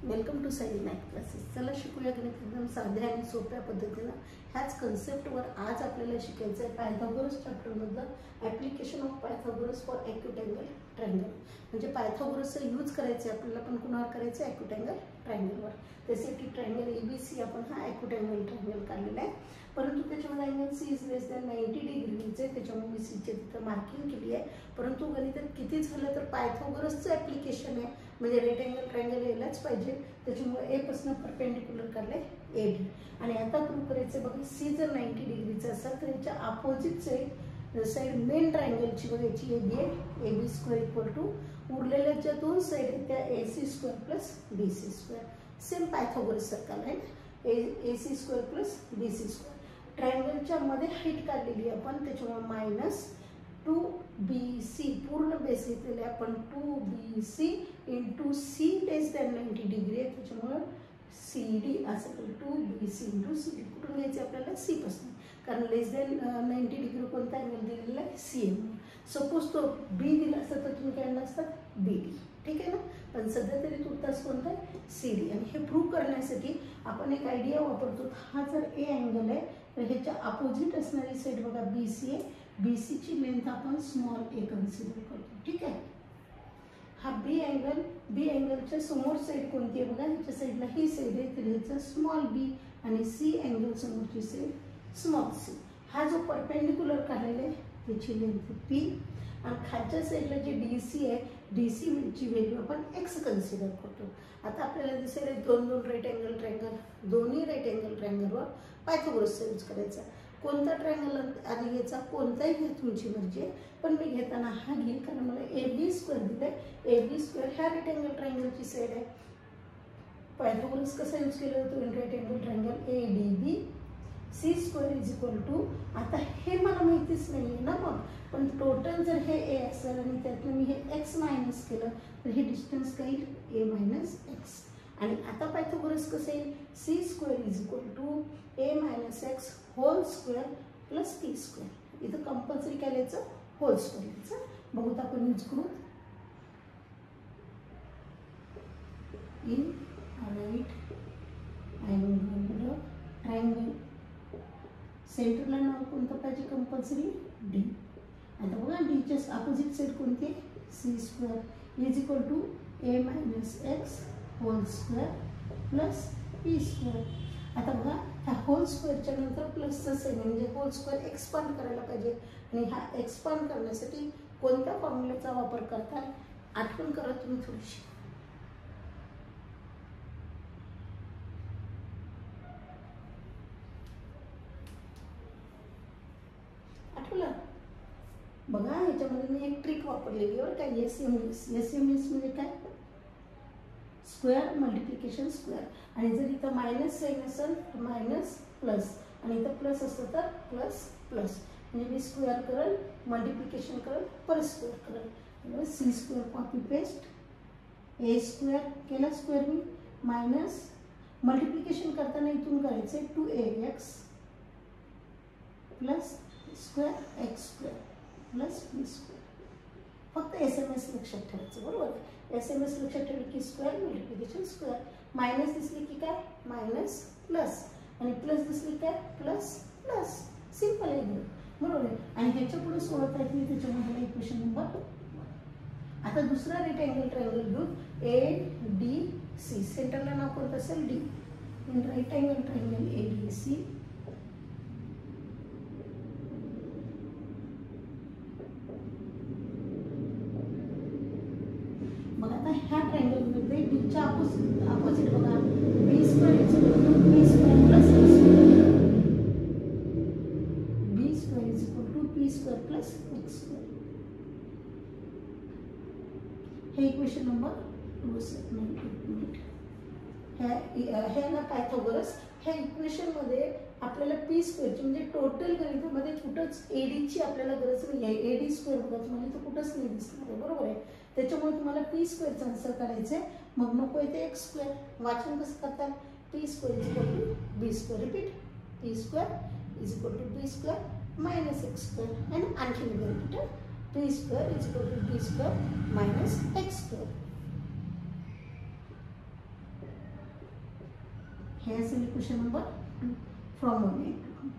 Welcome to Sai math classes. चला शिकूया गणित एकदम साध्या आणि सोप्या पद्धतीनं. ह्याच कन्सेप्टवर आज आपल्याला शिकायचं आहे पायथागोरस चॅप्टरमधलं application of Pythagoras for acute angle triangle. म्हणजे पायथागोरसचं यूज करायचं आहे आपल्याला, पण कुणावर करायचं आहे? ॲक्यूट अँगल ट्रायंगलवर. त्यासाठी ट्रायंगल ABC आपण हा ॲक्यूट अँगल ट्रायंगल काढलेला आहे, परंतु त्याच्यामध्ये angle C is less than 90 degrees आहे, त्याच्यामुळे मी Cचे तिथं मार्किंग केली आहे. परंतु गणितात किती झालं तर पायथागोरसचं ॲप्लिकेशन आहे, म्हणजे रेक्टँगल ट्रायंगल यायलाच पाहिजे. त्याच्यामुळे ए पासून परपेंडिक्युलर काढले AD. आणि आता प्रूव्ह करायचं बघा, C जर 90 डिग्रीचा असेल तर याच्या अपोजिट साईड मेन ट्रायंगलची बघायची AB आहे. AB स्क्वेअर इक्वल टू उरलेल्या ज्या दोन साईड आहेत त्या AC square plus BC square. Same Pythagoras सारखा आहे, AC square plus BC square. ट्रायंगलच्या मध्ये हाईट काढलेली आपण, त्याच्यामुळे -2BC पूर्ण बेस घेतलेले आपण 2BC इंटू C लेस दॅन 90 डिग्री आहे, त्याच्यामुळे CD असं 2BC इंटू CD. कुठून घ्यायचे आपल्याला? C पासून, कारण लेस दॅन 90 डिग्री कोणता अँगल दिलेला आहे? CM. सपोज तो B दिला असता तर तुम्ही काय आणलं असतात? BD. ठीक आहे ना. पण सध्या तरी तुर्तास कोणता आहे? CD. आणि हे प्रूव्ह करण्यासाठी आपण एक आयडिया वापरतो. हा जर A अँगल आहे तर ह्याच्या अपोजिट असणारी साईड बघा BC आहे. BC ची लेंथ आपण स्मॉल a कन्सिडर करतो. ठीक आहे. हा B अँगलच्या समोर साईड कोणती आहे बघा, ह्याच्या साईडला ही साईड आहे, तर ह्याचा स्मॉल b आणि C अँगल समोरची साईड स्मॉल c. हा जो परपेंडिक्युलर काढलेला आहे त्याची लेंथ P आणि खालच्या साईडला जे DC आहे, DC ची व्हॅल्यू आपण x कन्सिडर करतो. आता आपल्याला दिसेल दोन रेक्टँगल ट्रायंगल, दोन्ही रेक्टँगल ट्रायंगलवर पायथागोरसचा यूज करायचा. कोणता ट्रायंगल आधी घ्यायचा? कोणताही घ्या, तुमची मर्जी आहे, पण मी घेताना हा घेईल कारण मला AB स्क्वेअर दिलाय. AB स्क्वेअर ह्या रेक्टँगल ट्रायंगलची साईड आहे. पायथागोरस कसा यूज केला जातो? In rectangle triangle ADB C square is equal to, आता हे मला माहितीच नाही आहे ना, मग पण टोटल जर हे A असेल आणि त्यातनं मी हे x मायनस केलं तर हे डिस्टन्स काय येईल? A minus x. आणि आता पायथागोरस कसं येईल? C square is equal to A minus x whole square plus P square. इथं कंपल्सरी काय लिहायचं? होल स्क्वेअर लिहायचं. बहुत आपण यूज करू. इन राईट अँगल ट्रायंगल सेंटरला नाव कोणतं पाहिजे? Compulsory D. आता बघा डीच्या अपोजिट साईड कोणती आहे? C square is equal to A minus x whole square plus P square. आता बघा ह्या होल स्क्वेअरच्या नंतर प्लसचं साईन म्हणजे होल स्क्वेअर एक्सपांड करायला पाहिजे, आणि हा एक्सपांड करण्यासाठी कोणत्या फॉर्म्युलाचा वापर करतात आठवण करा तुम्ही थोडीशी. आठवलं बघा, ह्याच्यामध्ये मी एक ट्रिक वापरलेली आहे काय? SMS म्हणजे काय? Square multiplication square. आणि जर इथं मायनस साईन असेल तर मायनस प्लस, आणि इथं प्लस असतं तर प्लस प्लस. म्हणजे मी स्क्वेअर करेल, मल्टिप्लिकेशन करेल, परत स्क्वेअर करेल. C square copy paste, A square केला स्क्वेअर मी, मायनस मल्टिप्लिकेशन करताना इथून करायचं 2AX plus square x square plus P square. फक्त SMS लक्षात ठेवायचं, बरोबर? SMS लक्षात ठेवलं की स्क्वेअर मल्टिप्लिकेशन स्क्वेअर. मायनस दिसली की काय? मायनस प्लस, आणि प्लस दिसली काय? Plus plus. सिंपल आहे, बरोबर आहे. आणि ह्याच्या पुढे सोडत आहे मी त्याच्यामध्ये इक्वेशन नंबर. आता दुसरा रेक्टँगल ट्रायंगल घेऊन ADC. सेंटरला नाव कोणतं असेल? D. In rectangle triangle ADC बघा. आता ह्या ट्रायंगलमध्ये डीच्या अपोजिट बघा B square is equal to P square plus X square. B square is equal to P square plus X square. हे इक्वेशन नंबर 2 मिनिट. हे ना पायथागोरस ह्या इक्वेशन मध्ये आपल्याला P स्क्वेअरची म्हणजे टोटल गणितामध्ये कुठंच AD ची आपल्याला गरज नाही आहे. AD स्क्वेअर बघा तुम्हाला तर कुठंच नाही दिसणार आहे, बरोबर आहे. त्याच्यामुळे तुम्हाला P स्क्वेअरचा आन्सर काढायचं आहे. मग नको आहे X स्क्वेअर. वाचन कसं करतात? P square is equal to B square. Repeat. P square is equal to B square minus X square. आणि आणखी repeat P square is equal to B square minus X square. हे असेल equation number 2 from 1 to 2.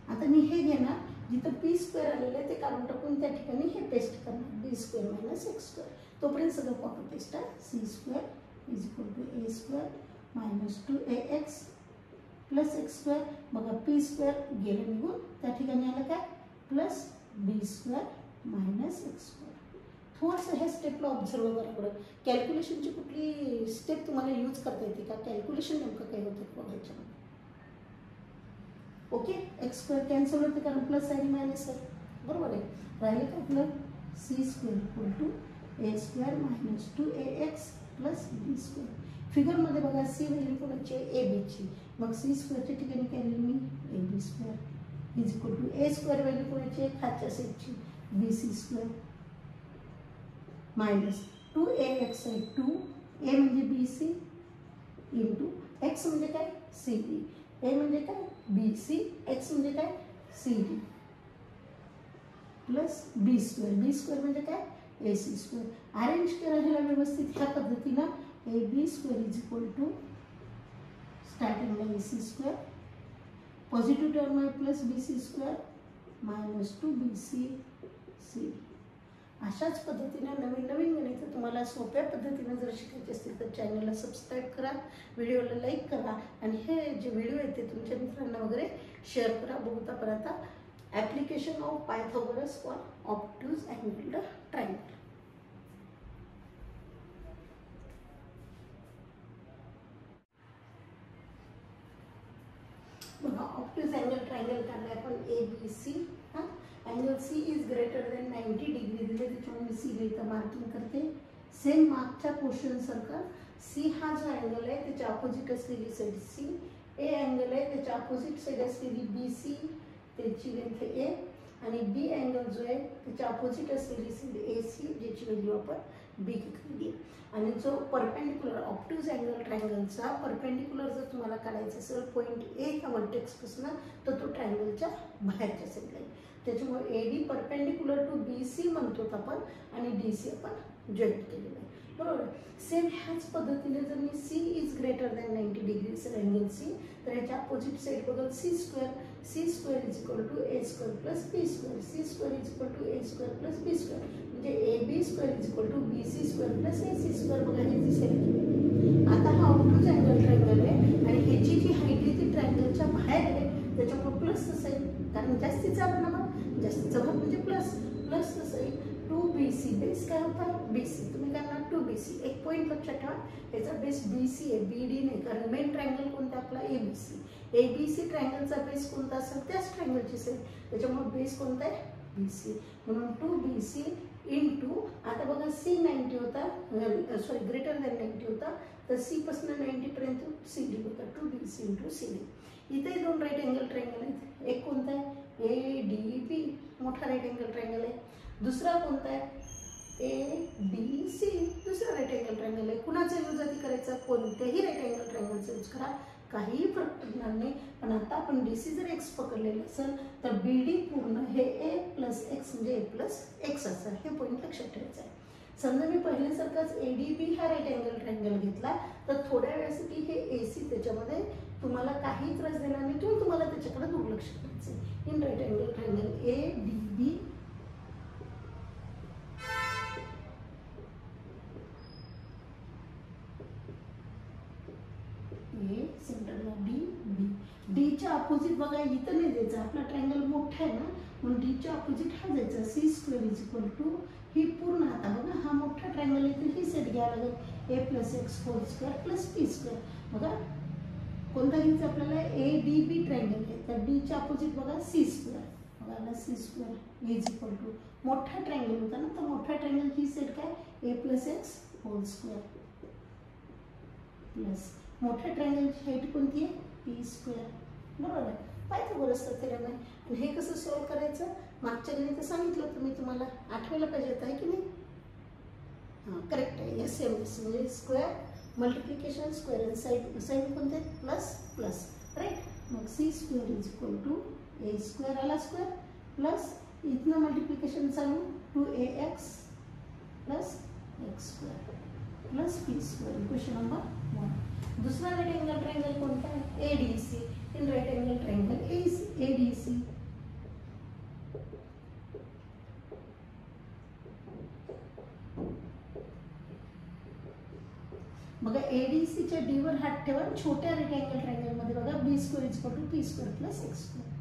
आता मी हे घेणार, जिथं P square आलेलं आहे ते काढून टाकून त्या ठिकाणी हे पेस्ट करणार, B square minus x square. तोपर्यंत सगळं कॉपी पेस्ट आहे. C square is equal to A square minus 2ax plus x square. बघा पी स्क्वेअर गेलं निघून, त्या ठिकाणी आलं काय plus B square minus x square. थोडंसं ह्या स्टेपला ऑब्झर्व करा बरं. कॅल्क्युलेशनची कुठली स्टेप तुम्हाला यूज करता येते का, कॅल्क्युलेशन नेमकं काय होतं बघायच्यामध्ये. ओके, एक्स स्क्वेअर कॅन्सल होते कारण प्लस आहे मायनस आहे, बरोबर आहे. राहिले का आपलं C square equal to A square minus 2ax plus B square. फिगरमध्ये बघा सी व्हॅल्यू कोणाची आहे, ए बीची. मग सी स्क्वेअरच्या ठिकाणी काय लिहिलं मी, A B square is equal to A square value कोणाची आहे, खालच्या साईडची B C square minus 2ax आहे 2, ए म्हणजे बी सी इंटू एक्स म्हणजे काय सी डी, ए म्हणजे काय बी सी, एक्स म्हणजे काय C D plus B square. B square म्हणजे काय ए सी स्क्वेअर. अरेंज करा ह्याला व्यवस्थित ह्या पद्धतीनं. A B square is equal to स्टार्टिंगला A C square, positive term आहे plus B C square minus 2bc C. अशाच पद्धतीने नवीन नवीन गणितं तुम्हाला सोप्या पद्धतीने जर शिकायचे असतील तर चॅनलला सबस्क्राईब करा, व्हिडिओला लाईक करा आणि हे जे व्हिडिओ आहेत ते तुमच्या मित्रांना वगैरे शेअर करा. बघता परत application of Pythagoras for obtuse angle triangle. बघा ऑब्ट्यूज अँगल ट्रायंगल काढले आपण ए बी सी. हां, angle C is greater than 90 degree दिले, त्याच्यामुळे मी सी इथं मार्किंग करते. सेम मागच्या क्वेश्चन सारखं सी हा जो अँगल आहे त्याच्या अपोजिट असलेली साईड सी, ए अँगल आहे त्याच्या अपोजिट साईड असलेली बी सी, त्याची लेंथ ए, आणि बी अँगल जो आहे त्याच्या अपोजिट असलेली साईड ए सी, ज्याची व्हॅल्यू आपण बी घेतलेली आहे. आणि जो परपेंडिक्युलर ऑब्ट्यूज अँगल ट्रायंगलचा परपेंडिक्युलर जर तुम्हाला काढायचा असेल पॉईंट ए ह्या वर्टेक्सपासून, तर तो ट्रायंगलच्या बाहेरच्या साईडला आहे. त्याच्यामुळे A D perpendicular to B C म्हणतो आपण आणि डी सी आपण जॉईंट केलेलं आहे, बरोबर. सेम ह्याच पद्धतीने जर मी C is greater than 90 degree sir angle C, तर ह्याच्या अपोजिट साईड बघा C square is equal to A square plus B square, C square is equal to A square plus B square, म्हणजे A B square is equal to B C square plus A C square. बघा हे दिसेल. आता हा obtuse angle triangle आहे आणि ह्याची जी height आहे ती ट्रायंगलच्या बाहेर आहे, त्याच्यामुळे प्लस तसं आहे कारण जास्तीचा भाग, जास्तीचा भाग म्हणजे प्लस तसं आहे. 2bc बेस काय होता BC, तुम्ही काय म्हणा 2bc. एक पॉईंट लक्षात ठेवा, याचा बेस BC आहे, BD नाही, कारण मेन ट्रायंगल कोणता आपला ABC. ABC ट्रायंगलचा बेस कोणता असेल त्याच ट्रायंगलची साईड, त्याच्यामुळे बेस कोणता आहे BC. म्हणून 2bc इंटू, आता बघा C 90 होता, सॉरी ग्रेटर दॅन 90 होता, तर C पासून 90 पर्यंत CD होता, 2bc इंटू CD. इथे दोन राईट अँगल ट्रायंगल आहेत. एक कोणता आहे ADB, मोठा राईट अँगल ट्रायंगल आहे. दुसरा कोणता आहे ABC, दुसरा राईट अँगल ट्रायंगल आहे. कुणाचा यूज आधी करायचा, कोणत्याही राईट अँगल ट्रायंगलचा यूज करा, काहीही फरक पडणार नाही. पण आता आपण DC जर एक्स पकडलेलं असेल तर BD पूर्ण हे A प्लस एक्स म्हणजे A प्लस एक्स असेल, हे पॉईंट लक्षात ठेवायचं आहे. समजा मी पहिल्यासारखाच ADB हा राईट अँगल ट्रायंगल घेतला तर थोड्या वेळासाठी हे AC त्याच्यामध्ये तुम्हाला काही त्रास देणार नाही किंवा तुम्हाला त्याच्याकडे दुर्लक्ष करायचं आहे. In right angle triangle ADB सेंटरला DB. डीच्या अपोजिट बघा इथं नाही द्यायचं, आपला ट्रायंगल मोठा आहे ना म्हणून डीच्या अपोजिट हा द्यायचा. C square is equal to ही पूर्ण, आता बघा हा मोठा ट्रायंगल आहे तर ही सेट घ्यायला लागेल A plus x whole square plus P square. बघा कोणता घ्यायचा आपल्याला ADB ट्रायंगल आहे, तर डीच्या अपोजिट बघा C स्क्वेअर, बघा C square is equal to मोठा ट्रायंगल होता ना, तर मोठा ट्रायंगल ही सेट काय A plus x whole square plus मोठ्या ट्रायंगलची हाईट कोणती आहे P स्क्वेअर, बरोबर आहे. पायथागोरसचा थेरम आहे. आणि हे कसं सॉल्व्ह करायचं, मागच्या गणित सांगितलं तुम्ही, तुम्हाला आठवायला पाहिजे आहे की नाही. हां करेक्ट आहे. एस एम एस म्हणजे स्क्वेअर मल्टिप्लिकेशन स्क्वेअर आणि साईड कोणते प्लस प्लस, राईट. मग C square is equal to A square आला स्क्वेअर प्लस इथनं मल्टिप्लिकेशन चालू 2ax plus x square plus p square. Equation number 1. दुसरा राईट अँगल ट्रायंगल कोणता आहे? ADC. In right angle triangle ADC. बघा एडीसीच्या डीवर हात ठेवा. छोट्या राईट अँगल ट्रायंगल मध्ये बघा B square is equal to P square plus x square.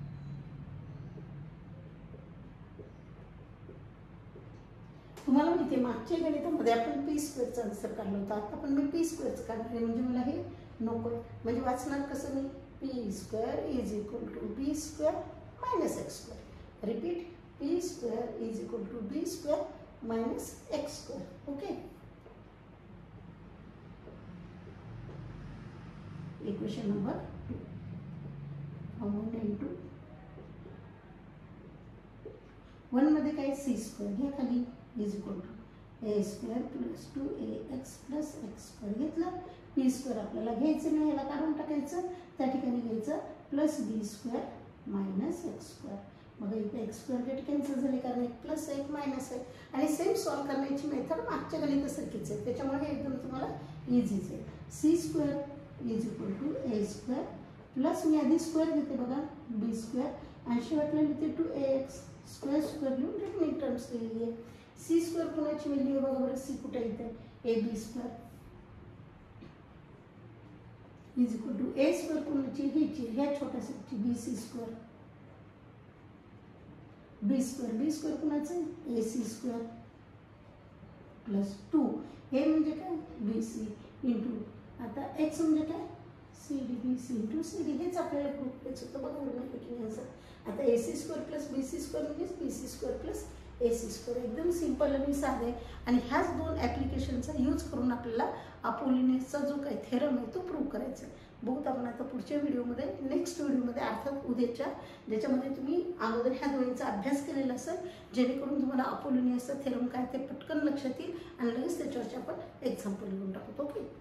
तुम्हाला माहिती आहे मागच्या गणितामध्ये आपण पी स्क्वेअरचा आन्सर काढला होता. आता पण मी पी स्क्वेअरचं काढणार आहे म्हणजे मला हे नको आहे. म्हणजे वाचणार कसं मी? P square is equal to B square minus x square. Repeat, P square is equal to B square minus x square. Okay. Equation number 2. 1 into 1 मध्ये काय? सी स्क्वेअर घ्या खाली is equal to A square plus 2ax plus x square. घेतलं. P square आपल्याला घ्यायचं नाही, याला काढून टाकायचं. त्या ठिकाणी घ्यायचं plus B square minus x square. मग इथे एक्स स्क्वेअर कॅन्सल झाले कारण एक प्लस एक मायनस आहे. आणि सेम सॉल्व करण्याची मेथड मागच्या गणितासारखीच आहे, त्याच्यामुळे हे एकदम तुम्हाला इझीच आहे. C square is equal to A square plus मी आधी स्क्वेअर घेते बघा बी स्क्वेअर आणि शेवटला लिहिते 2ax स्क्वेअर स्क्वेअर लिहून रिमेनिंग टर्म्स लिहिली आहे. सी स्क्वेअर कोणाची व्हॅल्यू आहे बघा बरं? सी कुठे येते? A B square is equal to A square कोणाची? हीची, ह्या छोट्यासाठी B C square. B square कोणाचं आहे? A C square plus 2. A म्हणजे काय? बी सी इंटू आता एक्स म्हणजे काय? C D. B C into C D. हेच आपल्याला प्रूफ करायचं होतं बघा म्हणून आन्सर. आता A C square plus B C square म्हणजे B C square plus A C square. एकदम सिंपल आणि साधे. आणि ह्याच दोन ॲप्लिकेशनचा यूज करून आपल्याला अपोलिनियसचा जो काही थेरम आहे तो प्रूव्ह करायचा आहे. बहुत आपण आता पुढच्या व्हिडिओमध्ये, नेक्स्ट व्हिडिओमध्ये अर्थात उद्याच्या, ज्याच्यामध्ये तुम्ही अगोदर ह्या दोन्हीचा अभ्यास केलेला असेल, जेणेकरून तुम्हाला अपोलिनियसचा थेरम काय ते पटकन लक्षात येईल आणि लगेच त्याच्यावरची आपण एक्झाम्पल लिहून टाकतो. ओके.